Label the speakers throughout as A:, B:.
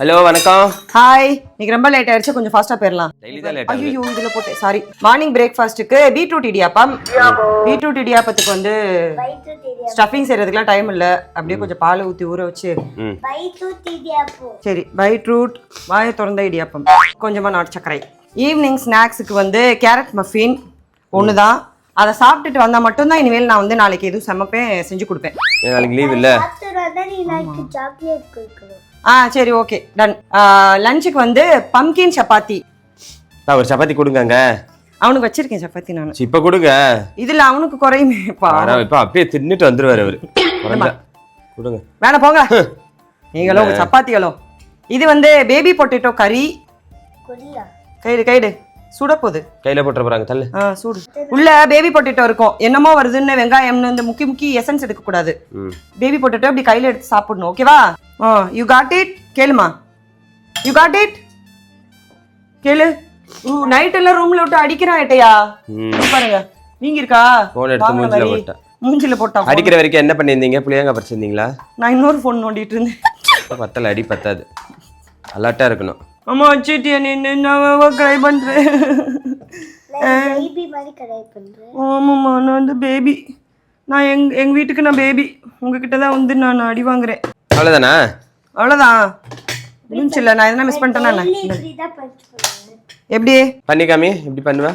A: Hello வணக்கம்.
B: Hi. நீங்க ரொம்ப லேட் ஆயிடுச்சு, கொஞ்சம் ஃபாஸ்டா போயிடலாம்.
A: டெய்லி தான் லேட்
B: ஐயோ இதுல போட்டு சாரி. மார்னிங் பிரேக்ஃபாஸ்ட்டுக்கு பீட்ரூட் இடியாப்பம். பீட்ரூட் இடியாப்பத்துக்கு வந்து ஸ்டஃபிங் செய்யறதுக்குலாம் டைம் இல்ல. அப்படியே கொஞ்சம் பால் ஊத்தி ஊற வச்சு சரி பீட்ரூட் வாயை திறந்த இடியாப்பம், கொஞ்சமா நாட்டு சர்க்கரை. ஈவினிங் ஸ்நாக்ஸுக்கு வந்து கேரட் மஃபின் ஒண்ணுதான். அதை சாப்பிட்டுட்டு வந்தா மட்டும்தான் இனிமேல் நான் வந்து நாளைக்கு எதுவும் சமைப்பேன், செஞ்சு கொடுப்பேன்.
A: நாளைக்கு லீவ் இல்ல.
B: சரி ஓகே டன். லஞ்சுக்கு வந்து பம்கின் சப்பாத்தி.
A: ஒரு சப்பாத்தி கொடுங்க.
B: அவனுக்கு வச்சிருக்கேன் சப்பாத்தி நான்.
A: இப்ப கொடுங்க.
B: இதுல அவனுக்கு குறையுமே.
A: இப்ப அப்படியே தின்னுட்டு வந்துருவாரு அவரு. கொடுங்க.
B: வேணா போங்க நீங்களோ உங்க சப்பாத்திகளோ. இது வந்து பேபி பொட்டேட்டோ கறி. கைடு சுட போகுது.
A: கையில போட்டுற போறாங்க தள்ளு.
B: சூடு. உள்ள பேபி பொட்டேட்டோ இருக்கும். என்னமோ வருதுன்னு வெங்காயம்னு இந்த முக்கி எசன்ஸ் எடுக்க கூடாது. பேபி பொட்டேட்டோ இப்படி கையில எடுத்து சாப்பிடணும். ஓகேவா? You got it. கேளுமா, யூ காட் இட் கேளு. நைட் எல்லாம் ரூம்ல விட்டு அடிக்கிறான் ஏட்டையா. பாருங்க நீங்க இருக்கா
A: போன் எடுத்து மூஞ்சில போட்டா.
B: மூஞ்சில போட்டா.
A: அடிக்கிற வரைக்கும் என்ன பண்ணிருந்தீங்க? புளியங்க பறிச்சிருந்தீங்களா?
B: நான் இன்னொரு போன் நோண்டிட்டு இருந்தேன்.
A: பத்தல அடி பத்தாது, அலர்ட்டா இருக்கணும்.
B: அம்மா வச்சிட்டியா நீ? நான் ட்ரை பண்றேன். ஆமாம்மா நான் வந்து பேபி. நான் எங்க வீட்டுக்கு நான் பேபி. உங்ககிட்ட தான் வந்து நான் அடி வாங்குறேன்.
A: அவ்வளவுதானா? அவ்வளவுதான்.
B: முடிஞ்சில்ல. நான் எதனா மிஸ் பண்ணிட்டேன்னா எப்படி
A: பண்ணிக்காமி எப்படி பண்ணுவ?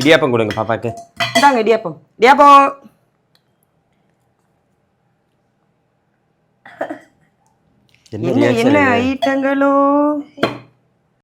A: இடியாப்பம் கொடுங்க பாப்பாக்கு.
B: இதாங்க இடியாப்பம். இடியாப்பம் என்ன ஐட்டங்களோ.